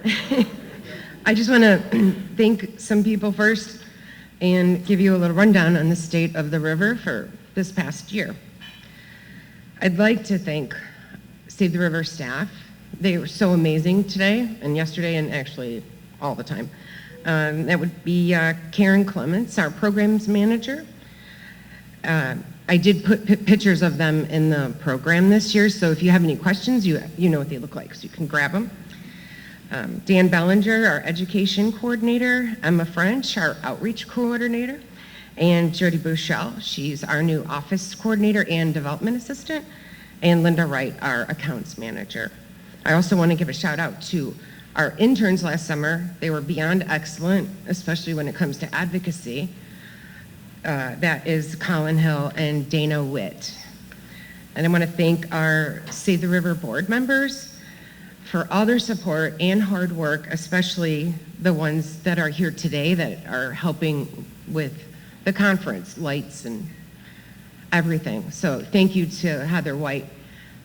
I just want to thank some people first and give you a little rundown on the state of the river for this past year. I'd like to thank Save the River staff. They were so amazing today and yesterday and actually all the time. That would be Karen Clements, our programs manager. I did put pictures of them in the program this year, so if you have any questions, you know what they look like, so you can grab them. Dan Bellinger, our education coordinator, Emma French, our outreach coordinator, and Jody Bouchel, she's our new office coordinator and development assistant, and Linda Wright, our accounts manager. I also want to give a shout out to our interns last summer. They were beyond excellent, especially when it comes to advocacy. That is Colin Hill and Dana Witt. And I want to thank our Save the River board members for all their support and hard work, especially the ones that are here today that are helping with the conference, lights and everything. So thank you to Heather White,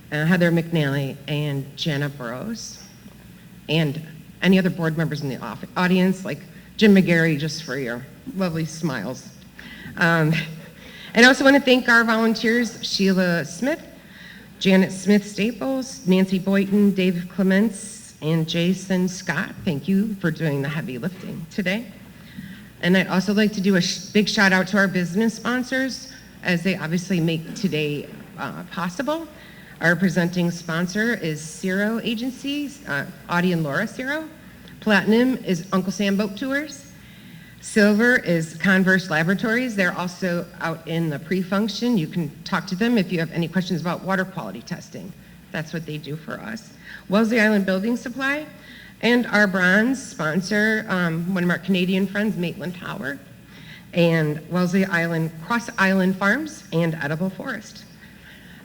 Heather McNally, and Jana Burrows, and any other board members in the audience, like Jim McGarry, just for your lovely smiles. And I also want to thank our volunteers, Sheila Smith, Janet Smith-Staples, Nancy Boynton, Dave Clements, and Jason Scott. Thank you for doing the heavy lifting today. And I'd also like to do a big shout out to our business sponsors, as they obviously make today possible. Our presenting sponsor is Ciro Agencies, Audie and Laura Ciro. Platinum is Uncle Sam Boat Tours. Silver is Converse Laboratories. They're also out in the pre-function. You can talk to them if you have any questions about water quality testing. That's what they do for us. Wellesley Island Building Supply, and our bronze sponsor, one of our Canadian friends, Maitland Howard, and Wellesley Island Cross Island Farms and Edible Forest.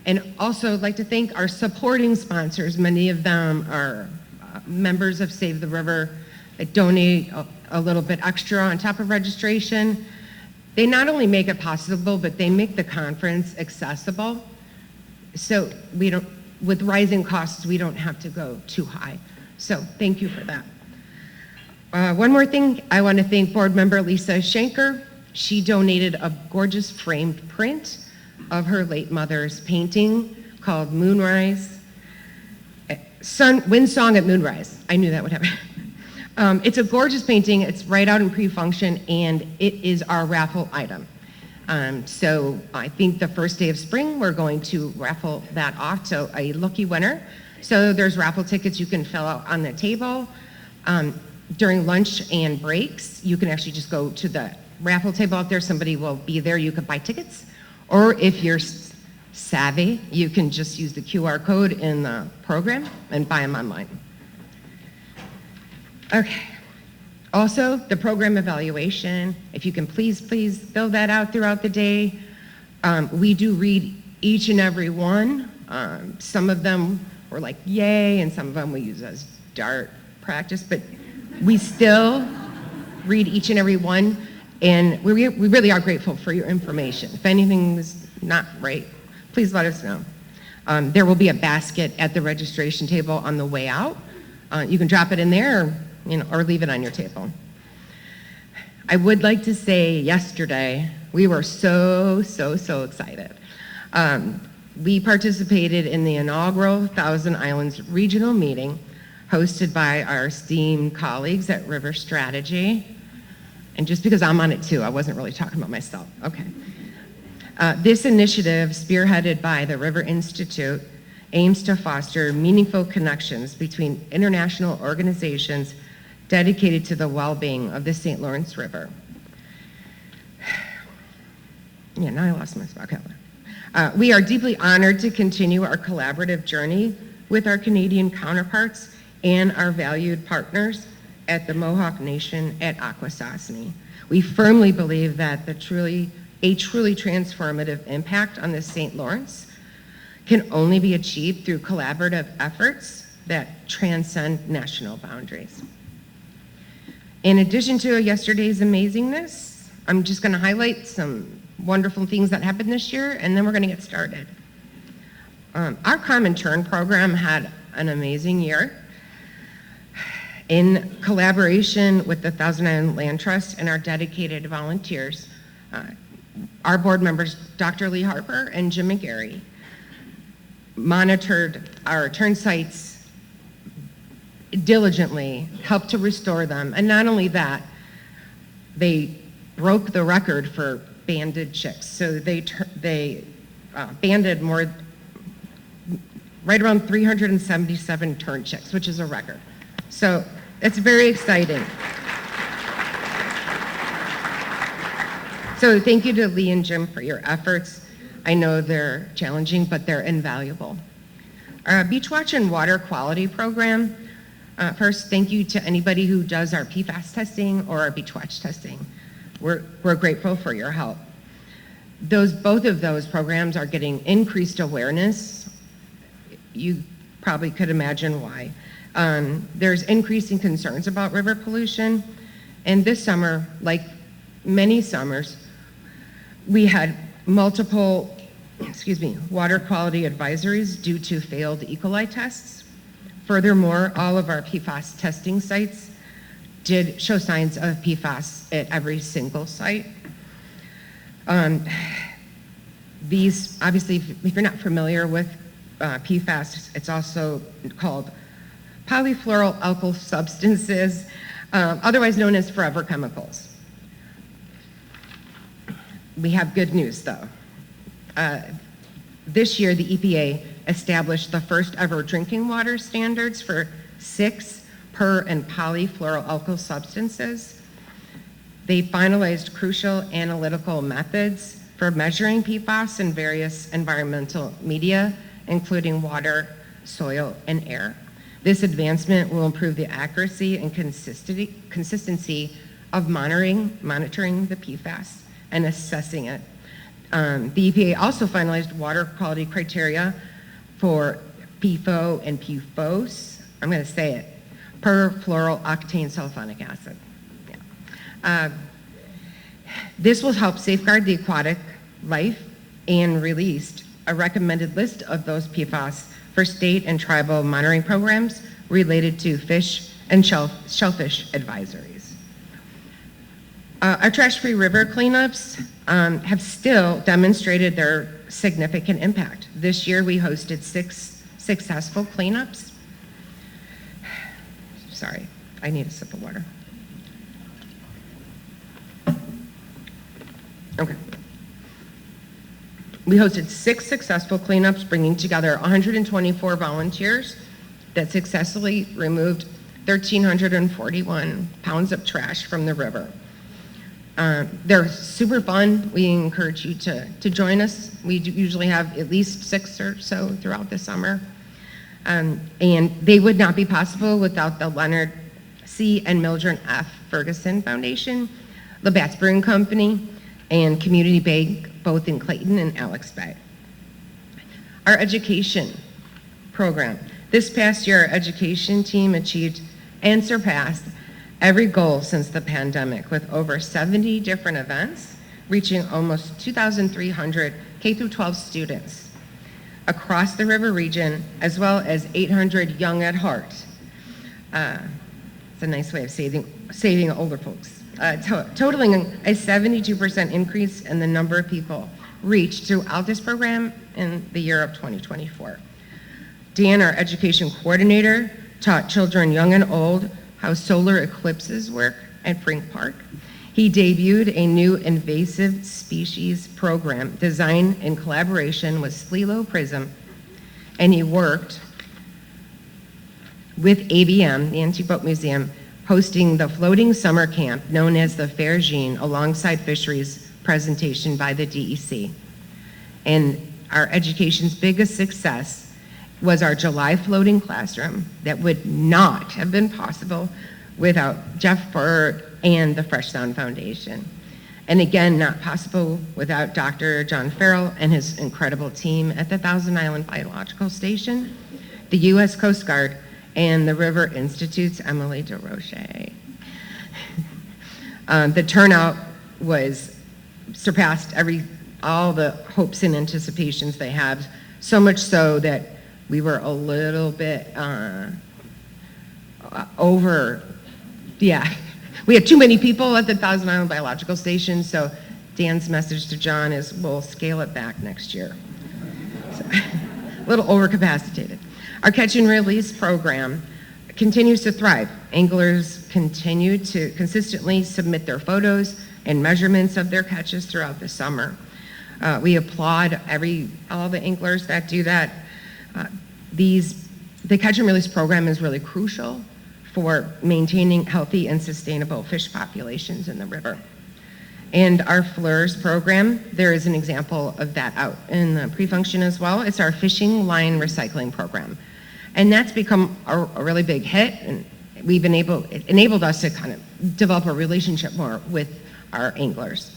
And also I'd like to thank our supporting sponsors. Many of them are members of Save the River that donate a little bit extra on top of registration. They not only make it possible, but they make the conference accessible. So we don't, with rising costs, we don't have to go too high. So thank you for that. One more thing, I want to thank board member Lisa Schenker. She donated a gorgeous framed print of her late mother's painting called Moonrise, Wind Song at Moonrise. I knew that would happen. It's a gorgeous painting. It's right out in pre-function, and it is our raffle item. So I think the first day of spring, we're going to raffle that off to a lucky winner. So there's raffle tickets you can fill out on the table. During lunch and breaks, you can actually just go to the raffle table out there. Somebody will be there. You could buy tickets. Or if you're savvy, you can just use the QR code in the program and buy them online. Okay. Also, the program evaluation, if you can please fill that out throughout the day. We do read each and every one. Some of them were like, yay, and some of them we use as dart practice, but we still read each and every one, and we really are grateful for your information. If anything is not right, please let us know. There will be a basket at the registration table on the way out. You can drop it in there, or leave it on your table. I would like to say yesterday, we were so excited. We participated in the inaugural Thousand Islands regional meeting hosted by our esteemed colleagues at River Strategy. And just because I'm on it too, I wasn't really talking about myself. Okay. This initiative, spearheaded by the River Institute, aims to foster meaningful connections between international organizations dedicated to the well-being of the St. Lawrence River. Yeah, now I lost my spot. Okay. We are deeply honored to continue our collaborative journey with our Canadian counterparts and our valued partners at the Mohawk Nation at Akwesasne. We firmly believe that a truly transformative impact on the St. Lawrence can only be achieved through collaborative efforts that transcend national boundaries. In addition to yesterday's amazingness, I'm just going to highlight some wonderful things that happened this year, and then we're going to get started. Our Common Turn program had an amazing year. In collaboration with the Thousand Island Land Trust and our dedicated volunteers, our board members, Dr. Lee Harper and Jim McGarry, monitored our turn sites diligently, helped to restore them, and not only that, they broke the record for banded chicks. So they banded right around 377 turn chicks, which is a record. So it's very exciting. So thank you to Lee and Jim for your efforts. I know they're challenging, but they're invaluable. Our Beach Watch and Water Quality Program. First, thank you to anybody who does our PFAS testing or our Beach Watch testing. We're grateful for your help. Both of those programs are getting increased awareness. You probably could imagine why. There's increasing concerns about river pollution, and this summer, like many summers, we had multiple, water quality advisories due to failed E. coli tests. Furthermore, all of our PFAS testing sites did show signs of PFAS at every single site. These, obviously, if you're not familiar with PFAS, it's also called polyfluoroalkyl substances, otherwise known as forever chemicals. We have good news, though. This year, the EPA established the first ever drinking water standards for 6 per and polyfluoroalkyl substances. They finalized crucial analytical methods for measuring PFAS in various environmental media, including water, soil, and air. This advancement will improve the accuracy and consistency of monitoring the PFAS and assessing it. The EPA also finalized water quality criteria for PFOA and PFOS. I'm going to say it, perfluorooctane sulfonic acid. Yeah. This will help safeguard the aquatic life and released a recommended list of those PFAS for state and tribal monitoring programs related to fish and shellfish advisories. Our trash-free river cleanups have still demonstrated their significant impact. This year we hosted 6 successful cleanups. Sorry, I need a sip of water. Okay. We hosted 6 successful cleanups, bringing together 124 volunteers that successfully removed 1,341 pounds of trash from the river. They're super fun. We encourage you to join us. We usually have at least 6 or so throughout the summer. And they would not be possible without the Leonard C. and Mildred F. Ferguson Foundation, Labatt's Brewing Company, and Community Bank, both in Clayton and Alex Bay. Our education program. This past year, our education team achieved and surpassed every goal since the pandemic, with over 70 different events, reaching almost 2,300 K-12 students across the river region, as well as 800 young at heart. It's a nice way of saving older folks. Totaling a 72% increase in the number of people reached throughout this program in the year of 2024. Dan, our education coordinator, taught children young and old how solar eclipses work at Frink Park. He debuted a new invasive species program designed in collaboration with Slilo Prism, and he worked with ABM, the Antique Boat Museum, hosting the floating summer camp known as the Fair Jean alongside fisheries presentation by the DEC. And our education's biggest success was our July floating classroom that would not have been possible without Jeff Bird and the Fresh Sound Foundation. And again, not possible without Dr. John Farrell and his incredible team at the Thousand Island Biological Station, the U.S. Coast Guard, and the River Institute's Emily DeRoche. The turnout surpassed all the hopes and anticipations they had, so much so that we were a little bit We had too many people at the Thousand Island Biological Station, so Dan's message to John is we'll scale it back next year. So, a little overcapacitated. Our catch and release program continues to thrive. Anglers continue to consistently submit their photos and measurements of their catches throughout the summer. We applaud all the anglers that do that. The catch and release program is really crucial for maintaining healthy and sustainable fish populations in the river. And our FLIRS program, there is an example of that out in the pre-function as well. It's our fishing line recycling program. And that's become a really big hit, and it enabled us to kind of develop a relationship more with our anglers.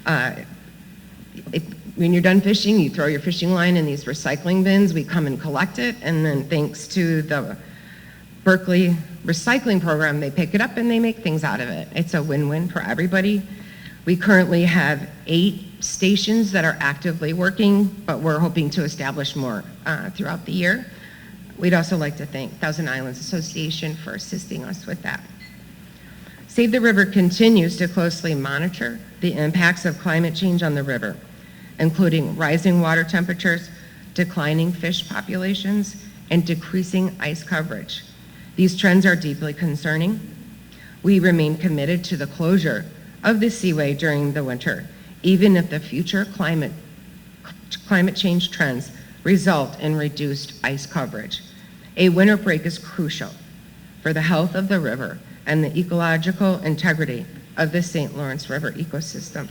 When you're done fishing, you throw your fishing line in these recycling bins, we come and collect it, and then thanks to the Berkeley recycling program, they pick it up and they make things out of it. It's a win-win for everybody. We currently have 8 stations that are actively working, but we're hoping to establish more throughout the year. We'd also like to thank Thousand Islands Association for assisting us with that. Save the River continues to closely monitor the impacts of climate change on the river, including rising water temperatures, declining fish populations, and decreasing ice coverage. These trends are deeply concerning. We remain committed to the closure of the seaway during the winter, even if the future climate change trends result in reduced ice coverage. A winter break is crucial for the health of the river and the ecological integrity of the St. Lawrence River ecosystem.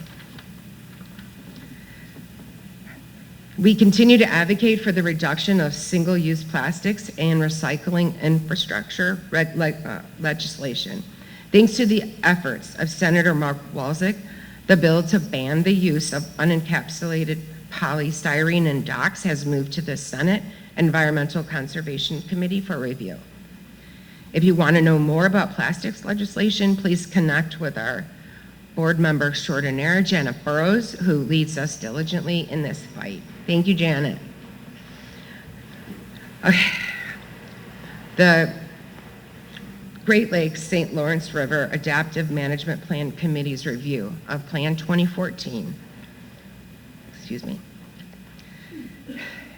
We continue to advocate for the reduction of single-use plastics and recycling infrastructure legislation. Thanks to the efforts of Senator Mark Walczyk, the bill to ban the use of unencapsulated polystyrene in docks has moved to the Senate Environmental Conservation Committee for review. If you want to know more about plastics legislation, please connect with our board member extraordinaire, Janet Burrows, who leads us diligently in this fight. Thank you, Janet. Okay. The Great Lakes St. Lawrence River Adaptive Management Plan Committee's review of Plan 2014,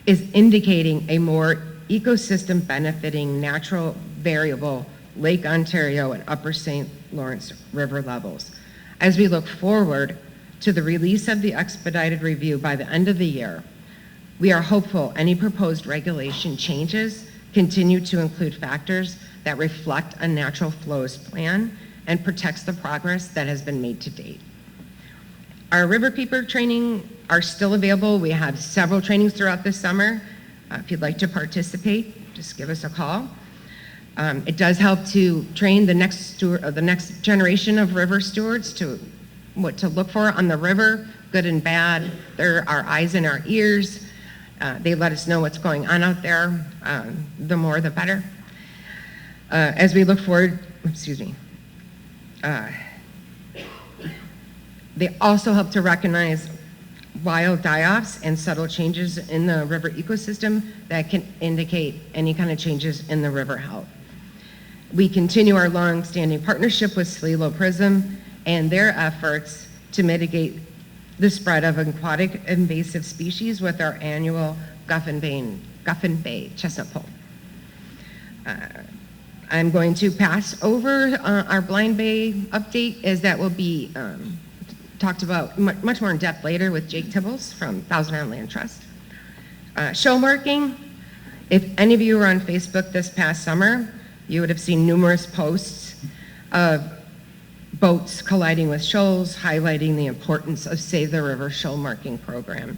is indicating a more ecosystem benefiting natural variable Lake Ontario and Upper St. Lawrence River levels. As we look forward to the release of the expedited review by the end of the year, we are hopeful any proposed regulation changes continue to include factors that reflect a natural flows plan and protects the progress that has been made to date. Our Riverkeeper training are still available. We have several trainings throughout this summer. If you'd like to participate, just give us a call. It does help to train the next generation of river stewards to what to look for on the river, good and bad. They're our eyes and our ears. They let us know what's going on out there. The more, the better. As we look forward, they also help to recognize wild die-offs and subtle changes in the river ecosystem that can indicate any kind of changes in the river health. We continue our long-standing partnership with Slilo Prism and their efforts to mitigate the spread of aquatic invasive species with our annual Guffin Bay chestnut pole. I'm going to pass over our Blind Bay update, as that will be talked about much more in depth later with Jake Tibbles from Thousand Island Land Trust. Shoal marking, if any of you were on Facebook this past summer, you would have seen numerous posts of boats colliding with shoals, highlighting the importance of Save the River shoal marking program.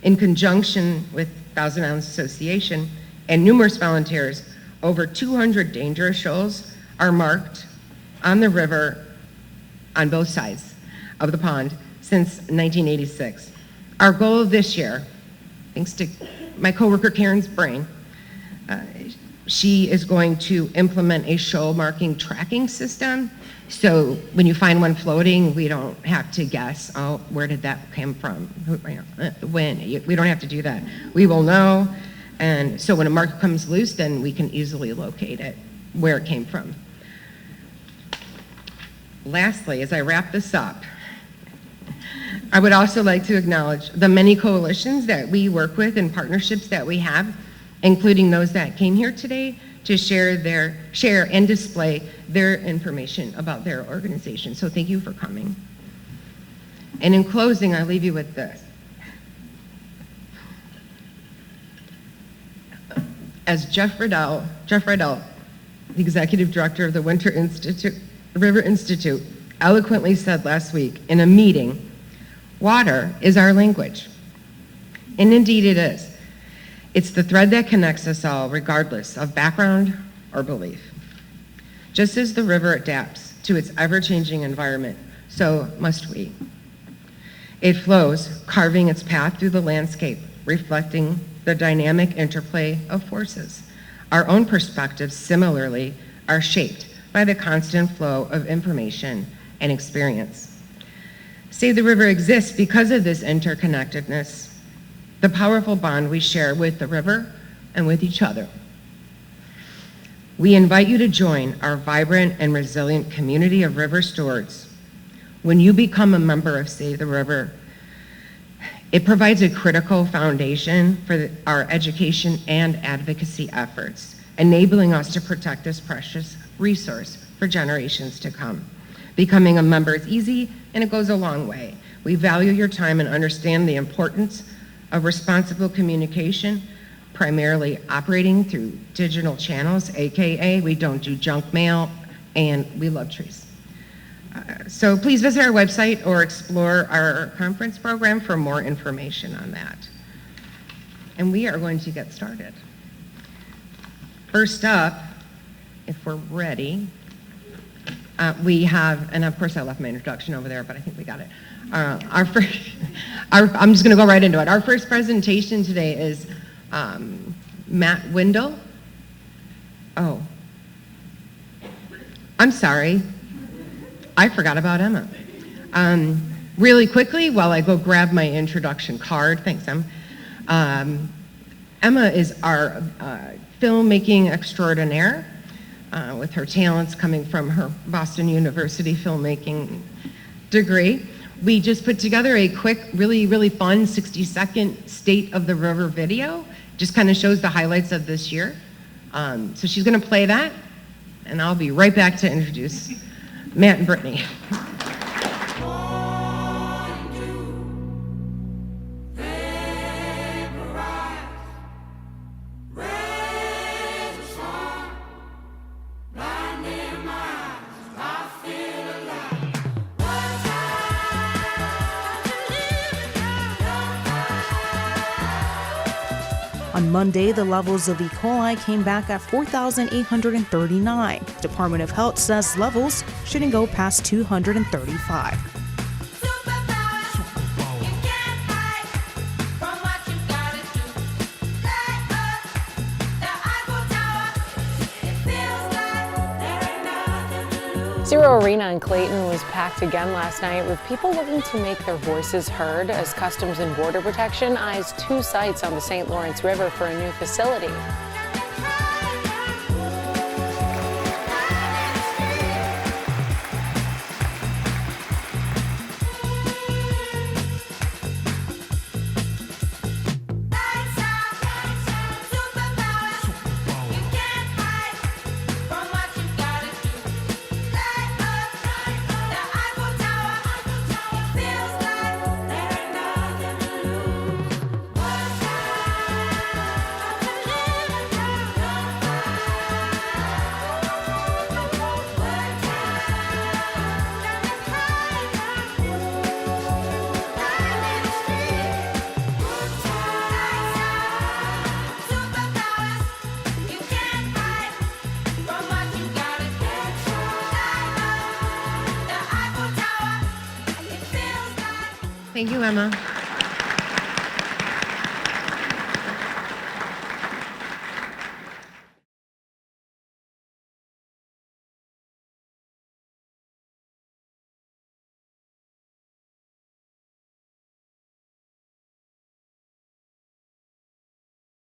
In conjunction with Thousand Islands Association and numerous volunteers, over 200 dangerous shoals are marked on the river on both sides of the pond since 1986. Our goal this year, thanks to my coworker Karen's brain, she is going to implement a shoal marking tracking system. So when you find one floating, we don't have to guess, oh, where did that come from? When? We don't have to do that. We will know. And so when a mark comes loose, then we can easily locate it where it came from. Lastly, as I wrap this up, I would also like to acknowledge the many coalitions that we work with and partnerships that we have, including those that came here today to share and display their information about their organization. So thank you for coming. And in closing, I'll leave you with this. As Jeff Riddell, the executive director of the River Institute, eloquently said last week in a meeting, water is our language. And indeed it is. It's the thread that connects us all, regardless of background or belief. Just as the river adapts to its ever-changing environment, so must we. It flows, carving its path through the landscape, reflecting the dynamic interplay of forces. Our own perspectives, similarly, are shaped by the constant flow of information and experience. Save the River exists because of this interconnectedness, the powerful bond we share with the river and with each other. We invite you to join our vibrant and resilient community of river stewards. When you become a member of Save the River, it provides a critical foundation for our education and advocacy efforts, enabling us to protect this precious resource for generations to come. Becoming a member is easy, and it goes a long way. We value your time and understand the importance of responsible communication, primarily operating through digital channels, AKA we don't do junk mail, and we love trees. So please visit our website or explore our conference program for more information on that. And we are going to get started. First up, if we're ready, we have, and of course I left my introduction over there, but I think we got it. I'm just going to go right into it. Our first presentation today is Matt Windle. Oh, I'm sorry. I forgot about Emma. Really quickly, while I go grab my introduction card, thanks, Emma. Emma is our filmmaking extraordinaire, with her talents coming from her Boston University filmmaking degree. We just put together a quick, really, really fun 60-second State of the River video. Just kind of shows the highlights of this year. So she's going to play that, and I'll be right back to introduce Matt and Brittany. On Monday, the levels of E. coli came back at 4,839. Department of Health says levels shouldn't go past 235. Zero Arena in Clayton was packed again last night with people looking to make their voices heard as Customs and Border Protection eyes 2 sites on the St. Lawrence River for a new facility. Thank you, Emma.